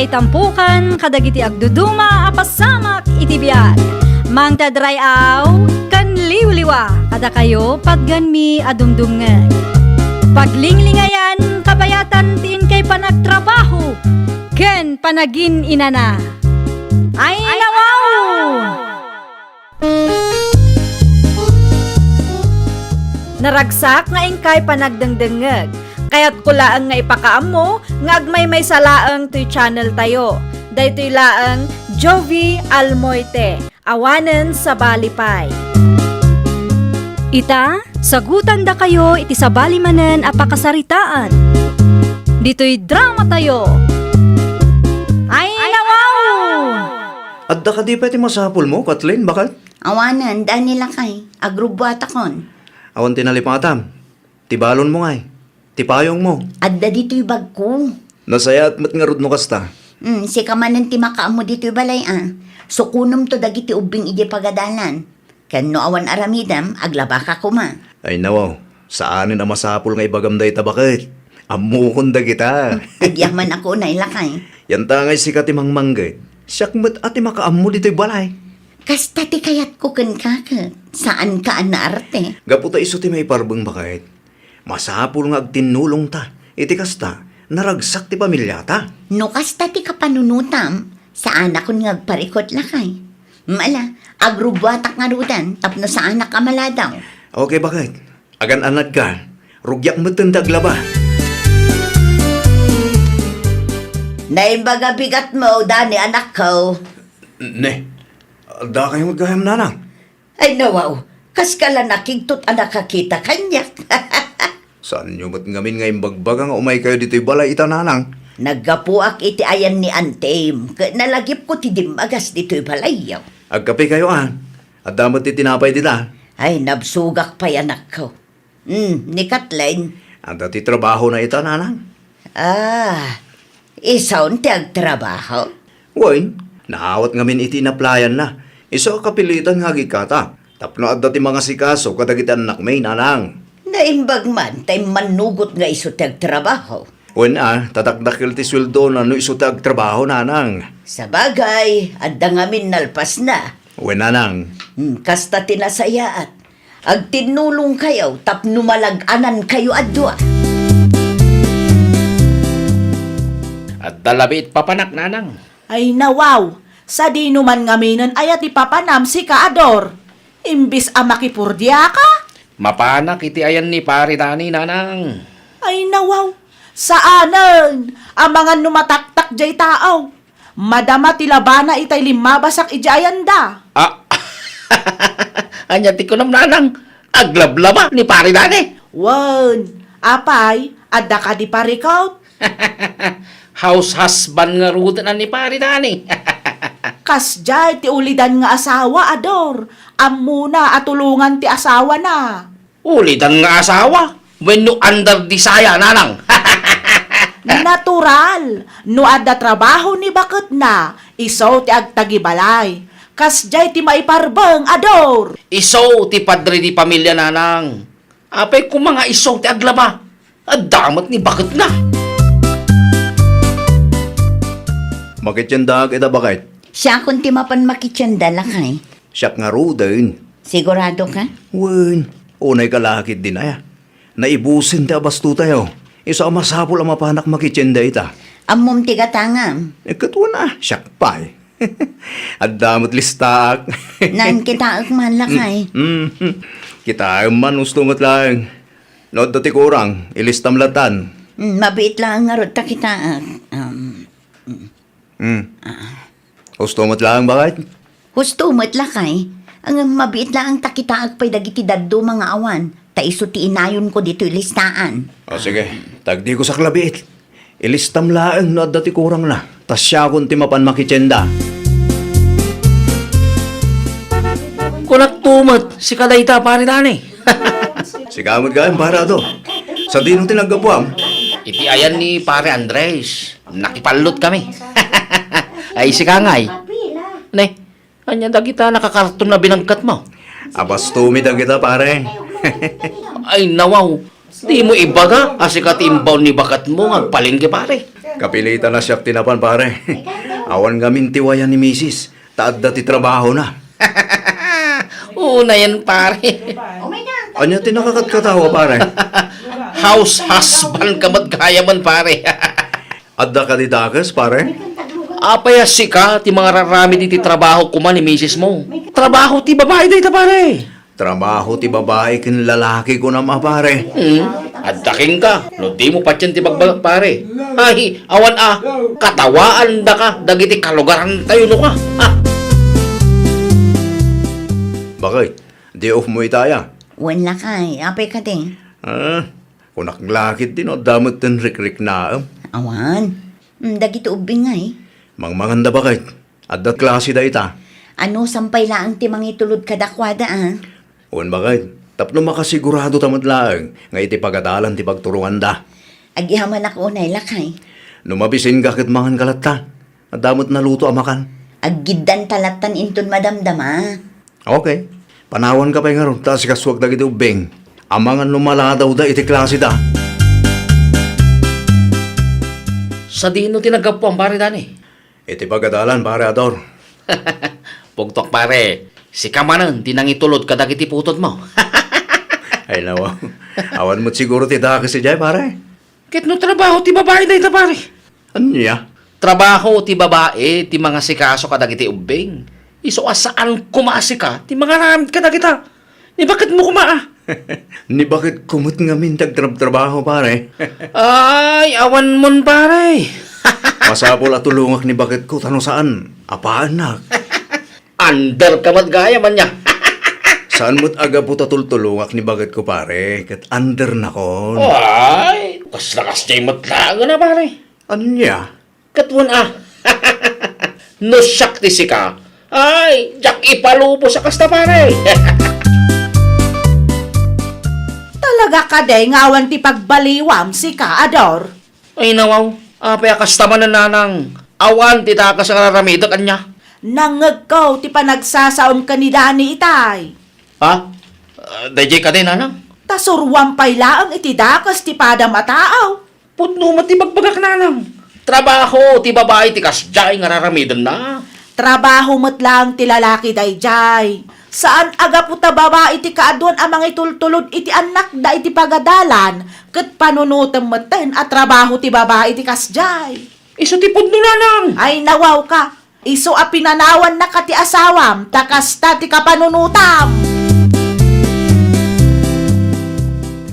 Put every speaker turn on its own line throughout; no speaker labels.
may tampukan, kadagiti agduduma, apasamak iti biyag. Mang tadrayaw, kan liwliwa, kada kayo pagganmi adumdumngeg. Paglinglingayan, kabayatan tiin kay panagtrabaho, ken panagin inana. Ay nawaw! Naragsak nga ingkay panagdengdengeg. Kaya't kulaang nga ipakaam mo, nga agmay may salaang to'y channel tayo. Daytoy laang Jovi Almoite, awanen sa balipay. Ita, sagutan da kayo iti sa balimanen apakasaritaan. Dito'y drama tayo. Ay nawaw!
Adda ka di pa iti masapul mo, Kathleen, bakit?
Awanan, daan nila kay. Agrubwata kon.
Awan tinalipatam. Tibalon mo ngay. Tipayong mo.
Adda dito'y bag ko.
Nasaya at matngarod no kasta.
Si kamanan ti makaam mo dito'y balay Sukunom to dagiti ubing iti pagadalan. Ken no awan aramidam, aglaba ka kuma.
Ay nawaw, saanin na masapul nga ibagamday ta bakit? Amukon da kita.
Agyaman ako na ilakay.
Yan tangay si katimang manggay. Siyak mat ati makaammo dito'y balay.
Kasta ti kayat ko ken kakit. Saan ka na arte?
Gaputa iso ti may parbeng bakit? Masapul nga agtinulong ta. Iti kasta, naragsak ti pamilya ta.
No kasta ti kapanunutam, saan ako ngagparikot lakay. Mala, agrubwatak nga rudan, tapno saan nakamala daw.
Okay, bakit? Agan-anad ka. Rugyak mo tindaglaba.
Naimbaga bigat mo, Dani, anak ko.
Ne, da kayo maghaham nanang.
Ay nawaw, kas kala nakigtot anak kakita kanyak.
Saan nyo ba't ngamin ngayong bagbagang umay kayo dito'y balay ita nanang?
Naggapuak iti ayan ni Antem, nalagip ko ti dimagas dito'y balayaw.
Agkape kayo At damat ti tinapay dita.
Ay, nabsugak pa yan ako. Ni Kathleen.
Ang dati trabaho na ita nanang.
Isaw ti agtrabaho?
Wain, naawat ngamin iti naplayan na. Iso kapilitan nga gikata. Tapno at dati mga sikaso kadagitan anak may nanang.
Naimbag man, tay manugot nga iso ti agtrabaho.
Wen tatakdakil ti sweldo na no iso ti agtrabaho nanang.
Sa bagay, adda ngamin nalpas na.
Wen nanang.
Kasta tinasayaat. Agtinulong kayo, tapno malag-anan kayo adwa.
At dalabit papanak nanang.
Ay nawaw, sa di numan ngaminan ayat ipapanam si Kaador. Imbis a makipurdya ka?
Mapanak iti ayan ni pari Dani nanang.
Ay nawaw, saanan ang mga numataktak jay tao. Madama tilabana itay limabasak ijayan da.
Anya ti kunam nanang. Aglablaba ni pari Dani.
Wan, apay, adda ka di parikaut.
House husband nga rudan ni pari Dani.
Kas jay ti ulidan nga asawa, Ador. Amuna atulungan ti asawa na.
Ulitan nga asawa. When no under disaya nanang.
Natural, no adda trabaho ni bakit na, isaw ti agtagibalay. Kas jay ti maiparbeng, Ador.
Iso ti padre di pamilya nanang. Apay kung mga iso ti aglaba. Adamat ni bakit na.
Bakit yan dag ita bakit?
Siya kung timapan makitsanda lakay.
Siyak nga rudain.
Sigurado ka?
Wen, unay kalakit din aya. Naibusin ti abasto tayo. Isa masapul ang mapanak makitsenda ita.
Amom tigatangam.
Katwa na, siyak pa At damot listak.
Naan kita man lakay.
Kita man ustungot lang. No, dati kurang, ilistam latan.
Mabiit lang nga rot ta kita.
Ustungot lang, bakit?
Husto mo't lakay. Ang mabiit lang ang takitaag pa'y dagiti daddo mga awan. Ta iso ti inayon ko dito ilistaan.
O sige, tagdi ko sa klabit. Ilistam lang no, dati kurang na. Tas siya kung timapan makitsenda.
Kunak tumat si kadayta pari Dani.
Sigamot ka para to. Sa dinong tinagabuam.
Iti ayan ni pare Andres. Nakipalot kami. Ay si Kangay. Ne, anya da kita nakakarton na binangkat mo.
Abas tumid ang kita pare.
Ay nawaw. Di mo ibaga, asi ka timbaw ni bakat mo, ngagpalingke pare.
Kapilitan na siya tinapan, pare. Awan gamin tiwayan ni misis. Taad dati trabaho na.
Una yan, pare.
Anya tinakakatkatawa, pare.
House husband ka kaya man, pare.
Adda ka di dakas, pare.
Apaya si ka, ti mga rarami di ti trabaho kuman ni misis mo. Trabaho ti babae day ta, pare.
Trabaho ti babae kin lalaki ko na pare.
At daking ka, no di mo pa ti bagbagat, pare. Ay, awan katawaan da ka, dagiti kalugaran tayo no ka. Ha?
Bakit? Di off mo itaya.
Wan lakay, apay ka din.
Kunak lakit din o damot ten rik-rik na.
Awan. Dagito ubing nga eh.
Mangmanganda bakit? Adda klase da ita.
Ano, sampay laang ti mangitulod kadakwada
Un bakit? Tapno makasigurado tamad laang. Nga iti pagadalan ti pagturuan da.
Agihaman ako unay lakay.
Numabisin ka kit mangan kalata. Adamot na luto amakan.
Aggidan talatan inton madamdama.
Okay. Panawan ka pa nga ron. Tapos kaswag da kiti ubing. Amangan lumala daw da iti klase da.
Sa dino tinagapuan, pare, dani.
Iti pagadalan, pare Ador.
Pugtok, pare. Si kamanan, tinangitulod ka dagiti putod mo.
Ay nawa. Awan mo't siguro ti da kasi jay, pare.
Kit no trabaho ti babae day ta, pare.
Anya?
Trabaho ti babae, ti mga sikaso ka dagiti ubing. Iso asaan kumasi ka, ti mga ramid ka dagita. Ni bakit mo kumaa?
Ni bakit kumot nga min trabaho, pare?
Ay, awan mon, pare.
Masapol at tulungak ni bakit ko tanong saan? Apaan na?
Under ka gaya man niya.
Saan mo't aga po tatultulungak ni bakit ko, pare? Kat under na kon.
Ay, kas lakas jay matlaga na, pare.
Anya?
Katwan no siyak ti sika. Ay, jak ipalupo sa kasta, pare.
Talaga ka day ngawan ti pagbaliwam si ka, Ador.
Ay, nawaw. Apay kastaman na nanang. Awan, ti takas ang raramida kanya.
Nangagkaw ti panagsasaom ka ni Dani itay.
Ha? DJ ka din, nanang?
Tasurwam pay laang iti dakas ti pada mataaw.
Putno mati magbagak, nanang. Trabaho, ti babae, ti kasjay nga raramidan na.
Trabaho mo't lang ti lalaki dayjay. Saan aga puta babae ti kaadwan amang itultulod iti anak da iti pagadalan. Kat panunutam maten at trabaho ti babae ti kasjay.
Iso ti pudno, nanang.
Ay nawaw ka. Iso a pinanawan na ka ti asawam. Takasta ti kapanunutam.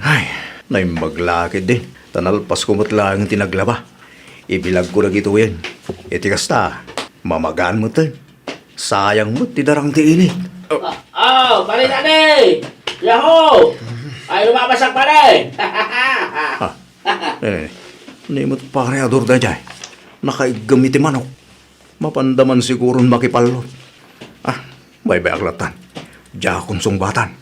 Ay, naimaglakid din. Tanalpas ko mo't lang tinaglaba. Ibilag ko na gito yan. Iti kasta, mamagaan mo tayo. Sayang mo, tidarang ti init.
Oh, pare dani! Yahoo! Ay, lumabasak, pare!
Nimot pare Ador da jay. Nakaigam iti manok. Mapandaman sigurong makipalot. May aklatan. Jakon sungbatan.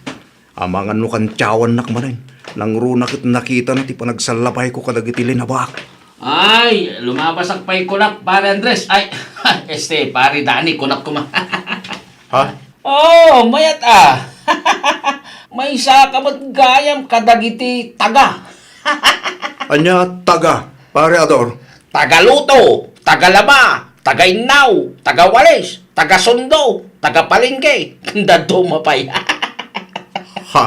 Amangan no kan tiyawan nakmanin. Nang runakit nakita na ti panagsalapay ko kadagiti linabak.
Ay, lumabasak pa'y kunak, pare Andres. Ay, pare Dani, kunak kuma.
Ha?
Oh, mayat May isa ka gayam kadagiti taga.
Anya taga, pare Ador.
Tagaluto, tagalaba, tagainaw, tagawalis, tagasundo, tagapalingke. Dado mapay.
Ha?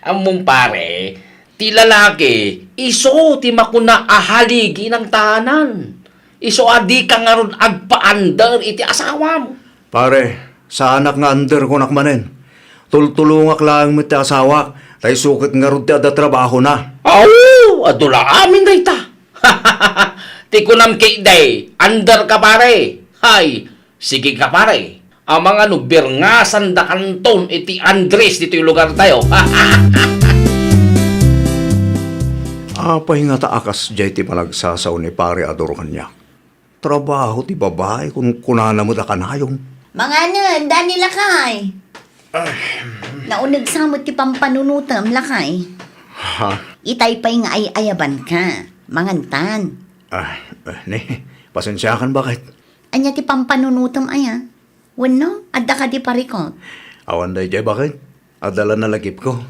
Among pare, ti lalaki, iso ti makuna ahaligi ng tahanan. Iso adi ka nga ron agpaandar iti asawa mo.
Pare, sa anak nga under ko nakmanin. Tultulungak lang mo ti asawa. Tay sukit nga ron ti ada trabaho na.
Aw, adula amin day ta. Ti kunam kay day, under ka pare. Hay, sige ka pare. Ang mga nubir nga sanda kanton iti Andres dito yung lugar tayo.
Apay nga taakas jay ti malagsasaw ni pare Ador kanya. Trabaho ti babae kung kunana mo da kanayong.
Mga nan, Dani lakay. Naunag sa mo ti pampanunutam lakay.
Ha?
Itay pa'y nga ay ayaban ka. Mangantan.
Pasensyakan bakit?
Anya ti pampanunutam aya. Wano, adda ka di parikot.
Awan day jay bakit? Adala na lagip ko.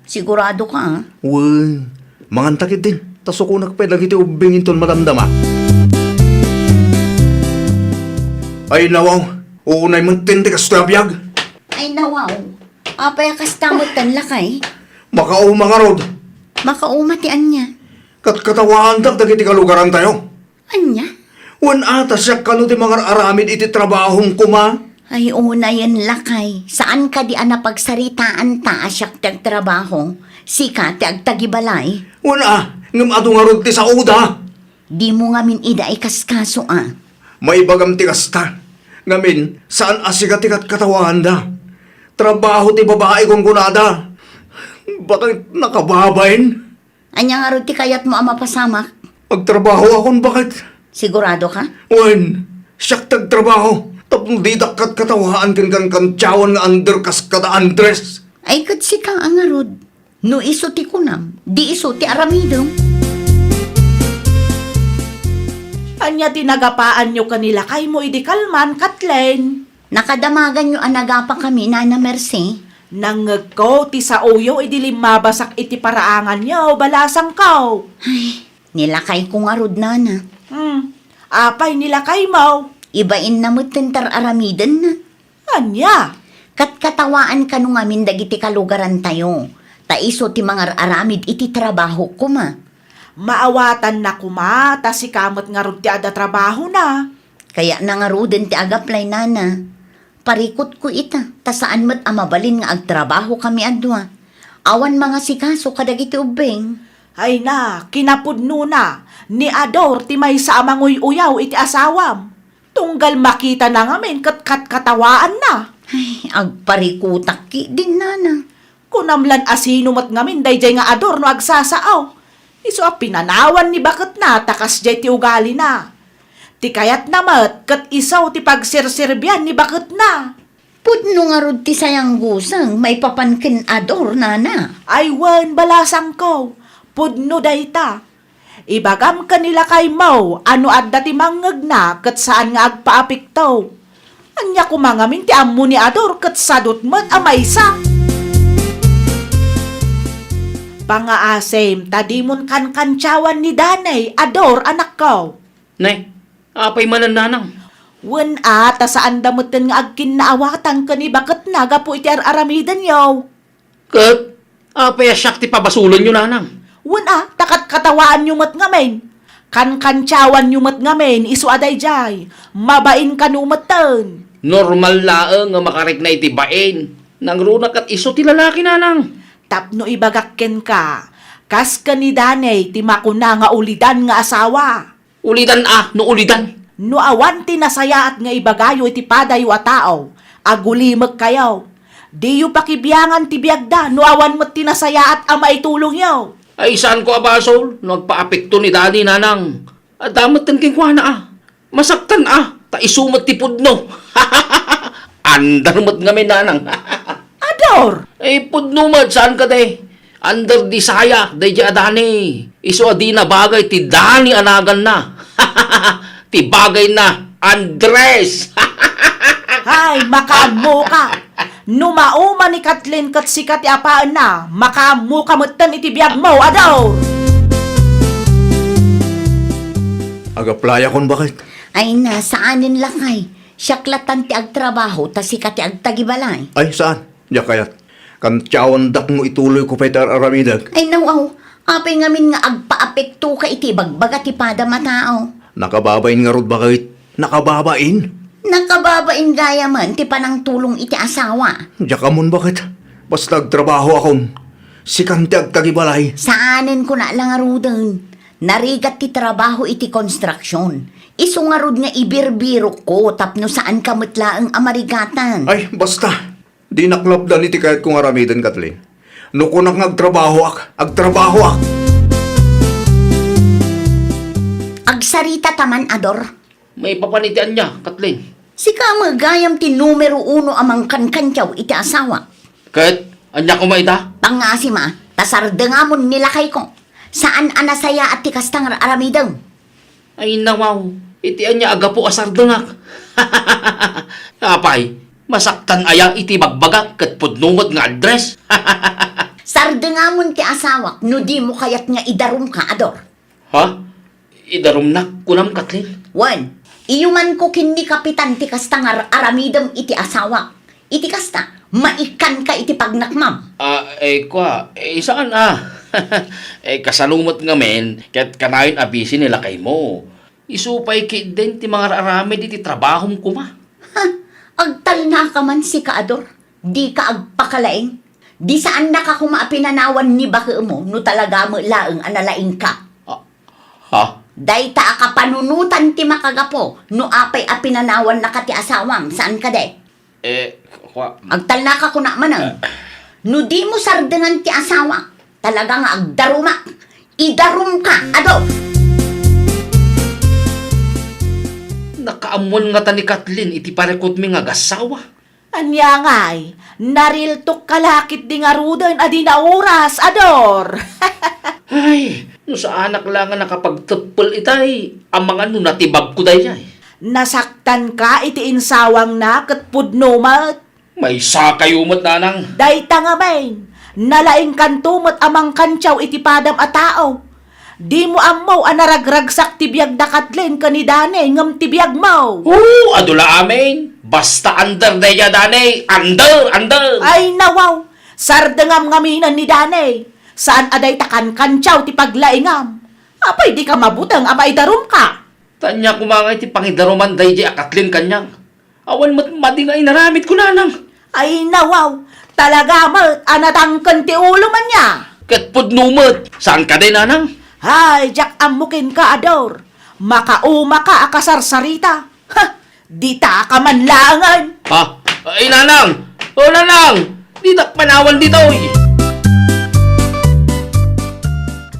Sigurado ka
Uy, mangantakit din. Taso ko nagpay iti ubingin ton madamdama. Ay nawaw, uunay mong tindi kas tuyabiyag.
Ay nawaw, apay kastamot tan lakay.
Makao mga rod,
Makaumatian niya.
katkatawaan dagiti kalugaran tayo.
Anya?
Wan ata siya kano di mga aramid iti trabahong kuma.
Ay una yan lakay. Saan ka di pagsaritaan ta asyak tagtrabaho? Sika ti agtagibalay.
Wan ngam ato nga rod ti sa uda.
Di mo nga min ida ikaskaso
May bagam ti kasta. Ngamin, saan asigat ti katawan da? Trabaho ti babae kong kunada. Bakit nakababain?
Anya nga ro ti kayat mo mapasamak?
Magtrabaho akong bakit?
Sigurado ka?
Wan, siyak tagtrabaho. Tapos di dakat katawaan kan kantyawan nga under kas kada Andres.
Ay kat si ka ang arod. No iso ti kunam, di iso ti aramidom.
Anya tinagapaan nyo kanila kay mo idi kalman, Kathleen.
Nakadamagan nyo anagapa kami, Nana Mercy.
Nangag ko, ti sa uyo, idi limabasak iti paraangan nyo, balasang kaw.
Ay, nilakay ko nga rod, Nana.
Apay nila kay mo.
Ibain na mo tentar aramidan na.
Anya?
Katkatawaan ka nung amin dagiti kalugaran tayo. Taiso ti mga aramid iti trabaho ko ma.
Maawatan na kuma, ta si kamot nga rod ti ada trabaho na.
Kaya nangaruden ti agaplay, Nana. Parikot ko ita, ta saan mat amabalin nga agtrabaho kami adwa. Awan mga sikaso kadagiti ubeng.
Ay na, kinapudno na. Ni Ador ti may sa amangoy uyaw iti asawam. Tunggal makita na ngamin kat katawaan na.
Ay, agparikutak ki din, Nana.
Kunamlan asino mat ngamin dayjay nga Ador no agsasaaw. Iso a pinanawan ni bakit na takas jay ti ugali na. Ti kayat namat kat isaw ti pagsirsirbian ni bakit na.
Pudno nga rod ti sayang gusang, may papankin Ador, Nana.
Ay wan balasang ko. Pudno dayta. Ibagam kanila kay Mau, ano adda ti mangag na, kat saan nga agpaapik to. Anya kumangamin ti ammo ni Ador, kat sadot mat amay sa. Pangaasem, tadimon kan kantyawan ni Danay, Ador, anak ko.
Nay, apay manananang.
Wen ta saan damutin nga agkin naawatan ka ni bakit naga po iti aramidan yaw.
Kat, apay asyak ti pabasulan nyo nanang.
Wen takat katawaan nyo mat ngamen. Kantyawan nyo mat ngamen, isu aday jay. Mabain ka numatan.
Normal laang nga makarik na iti bain. Nang runak at iso ti lalaki nanang.
Tapno ibagakken ka. Kas ka ni Danay, ti makuna nga ulidan nga asawa.
Ulidan no ulidan.
No awan ti nasayaat nga ibagayo iti padayo a tao. Agulimag kayaw. Di yu pakibiyangan ti biyagda, no awan mo't ti nasayaat ang maitulong yaw.
Ay saan ko abasol? Nagpaapekto ni daddy nanang. At damat kan kinkwana Masaktan Ta isumat ti pudno. Andar mat ngamin nanang.
Ador!
Pudno mat saan ka day? Under di saya, day di adani. Iso adi na bagay ti dani anagan na. Ti bagay na Andres.
Hay, makamu ka. Numauma ni Kathleen kat sikat apaan na, makamu kamutan iti biyag mo, Ador!
Agaplaya kon bakit?
Ay na, saanin lakay. Siyaklatan ti agtrabaho, ta sika ti agtagibalay.
Ay saan? Diya kayat. Kantyawan dak mo ituloy ko pa itar aramidag.
Ay nawaw, apay ngamin nga agpaapekto ka iti bagbaga ti pada matao.
Nakababain nga rod bakit? Nakababain?
Nakababain gaya man ti panang tulong iti asawa.
Diya ka mon bakit? Basta agtrabaho akon. Sikante agtagibalay.
Saanin ko na lang arudin. Narigat ti trabaho iti konstruksyon. Iso nga rod nga ibirbiro ko tapno saan ka matlaang amarigatan.
Ay, basta. Di naklapdan iti kahit kong aramidan, Kathleen. No kunak agtrabaho agtrabaho ak.
Agsarita taman, Ador.
May papanitian niya, Kathleen.
Sika magayam ti numero 1 amang kankantyaw iti asawa.
Kahit, anya ko maita?
Pangasi ma, tasardengamon nila kay ko. Saan anasaya at ti kastang aramidang?
Ay nawaw, iti anya aga po asardengak. Apay, masaktan aya iti bagbagak kat pudnungot nga address.
Sardengamon ti asawak, no di mo kayat nga idarum ka, Ador.
Ha? Idarumnak kunam Kathleen.
Wan, iyuman ko kindi kapitan ti kasta nga aramidam iti asawa. Iti kasta, maikan ka iti pagnakmam.
Saan kasalumot nga men, ket kanayon abisi nila kay mo. Isupay kit din ti mga aramid iti trabahom kuma.
Ha, agtal na ka man si Kaador. Di ka agpakalaing. Di saan na ka kumapinanawan ni baka mo, no talaga mo laeng analaing ka.
Ha?
Dayta ka panunutan ti makagapo, no apay apinanawan na ka ti asawam, saan ka de? Agtal na ka kuna manang. No di mo sardengan ti asawa, talagang agdarumak. Idarum ka, ado.
Nakaamon nga ta ni Kathleen iti parekot mi nga gasawa.
Anya nga'y, nariltok kalakit di nga rudan adi na oras, Ador.
Ay, no sa anak lang nga nakapagtepel itay, ang mga no natibag ko dayay.
Nasaktan ka iti insawang na ket pudno mat.
May sakayumot nanang.
Dayta nga main, nalaing kantumot amang kantyaw iti padam a tao. Di mo amaw anaragragsak tibiyag da Kathleen kanidane ngam tibiyag mo.
Adula amin. Basta under daya danay. Under.
Ay nawaw, sardengam ngaminan ni Dane. Saan aday takan kantyaw ti paglaingam. Apay di ka mabutang amay darum ka.
Tanya kumangay ti pangidaruman day a Kathleen kanyang. Awan mat madi nga inaramit ko nanang.
Ay nawaw, talaga mat anatangken ti ulo man niya.
Ket pudnumot. Saan ka din nanang?
Hay, jak amukin ka, Ador. Makauma ka akasarsarita. Ha, di ta ka manlangan.
Ha? Ay nanang! Nanang! Di tak panawan dito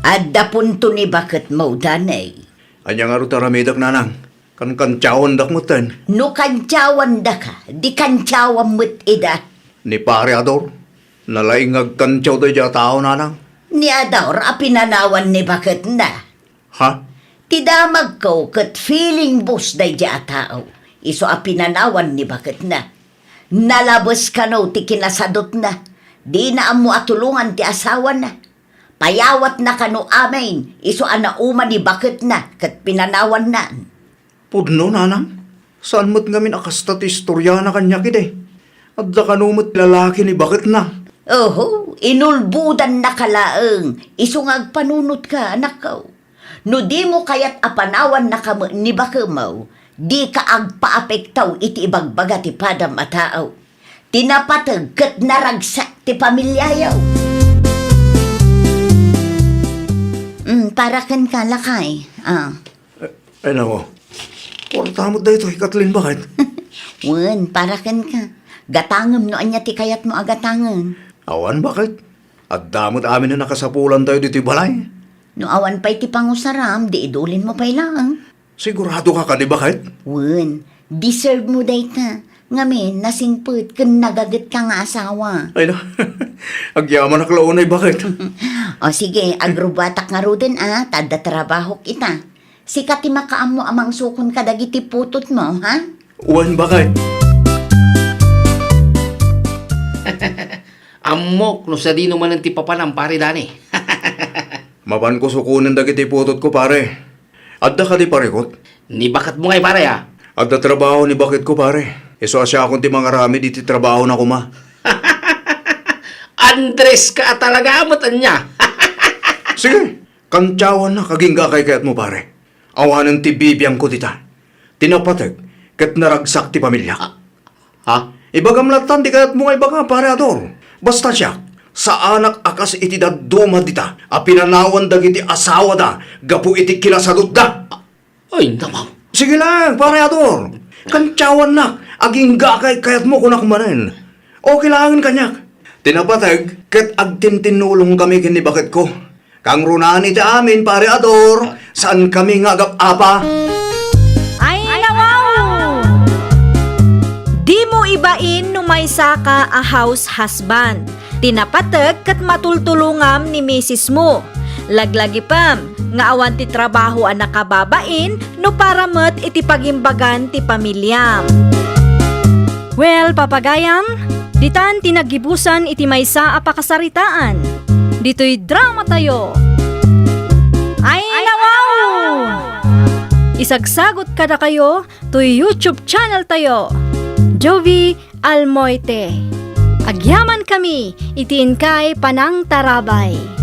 Adda punto ni bakit mo, danay.
Anya nga ro taramidak nanang. Kan-kantyawan dak mo ten.
No kantyawan da ka, di kantyawan mo't ida.
Ni pare Ador. Nalaing agkantyaw da dya tao nanang.
Ni Ador, apinanawan ni bakit na.
Ha?
Tidamag ko kat feeling bus day dya tao. Iso apinanawan ni bakit na. Nalabos ka no ti kinasadot na. Di na amo atulungan ti asawa na. Payawat na kano amin. Iso anauma ni bakit na kat pinanawan na.
Pudno nanang. Saan mo't ngamin akasta ti istorya na kanya kide? At da kanumot lalaki ni bakit na?
Oho, inulbudan na kalaeng. Isungag panunot ka, anak ko. No di mo kayat apanawan na kamo ni bakamaw, di ka agpaapektaw iti ibagbaga ti padam a tao. Tinapatag kat naragsak ti pamilyayaw. Para kan ka lakay.
Ay nako. Portamot da ito, Kathleen, bakit?
Wen, para kan ka. Gatangam no anya ti kayat mo agatangan.
Awan, bakit? At damot amin na nakasapulan tayo dito balay.
No awan pa'y ti pangusaram, di idulin mo pa'y lang.
Sigurado ka di bakit?
Wen, deserve mo dayta. Ngamin, nasingput, kun nagagat ka nga asawa.
Ay na, agyaman na klaunay, bakit?
O sige, agrubatak nga ruden tada trabaho kita. Sikat ti makaam mo amang sukon kadagiti putot mo, ha?
Uwan, bakit?
Amok no sa di naman ang tipapalang pare dani.
Mapan ko sukunin dagiti putot ko, pare. Adda ka di parekot?
Ni bakat mo ngay pare ha?
Adda trabaho ni bakit ko, pare. Iso asya akong ti mga rami diti trabaho na kuma.
Andres ka talaga amatan niya.
Sige, kantyawan na kagingga kay kayat mo, pare. Awanan ti bibiyang ko dita. Tinapatag, kat naragsak ti pamilya.
Ha?
Ibagamlatan di kayat mo ngay baga, pare Ador. Basta siya, sa anak akas iti daduma dita, a pinanawan dagiti asawa da, gapu iti kinasadot da.
Ay, naman.
Sige lang, pare Ador. Kantyawan na, agingga kay kayat mo kunak manen. Okay lang kanyak. Tinapatag, ket agtintinulong kami kini bakit ko. Kang runani ti amin, pare Ador, saan kami nga agap-apa?
Ay, nawaw! Di mo ibain no may saka a house husband. Tinapatag kat matultulungam ni misis mo. Laglagi pam, nga awan ti trabaho a nakababain no para met iti pagimbagan ti pamilyam. Well, papagayam, ditan tinagibusan iti maysa a pakasaritaan. Dito'y drama tayo. Ay, nawaw! Isagsagot kada kayo to YouTube channel tayo, Jovi Almoite. Agyaman kami, itiin kay Panang Tarabay.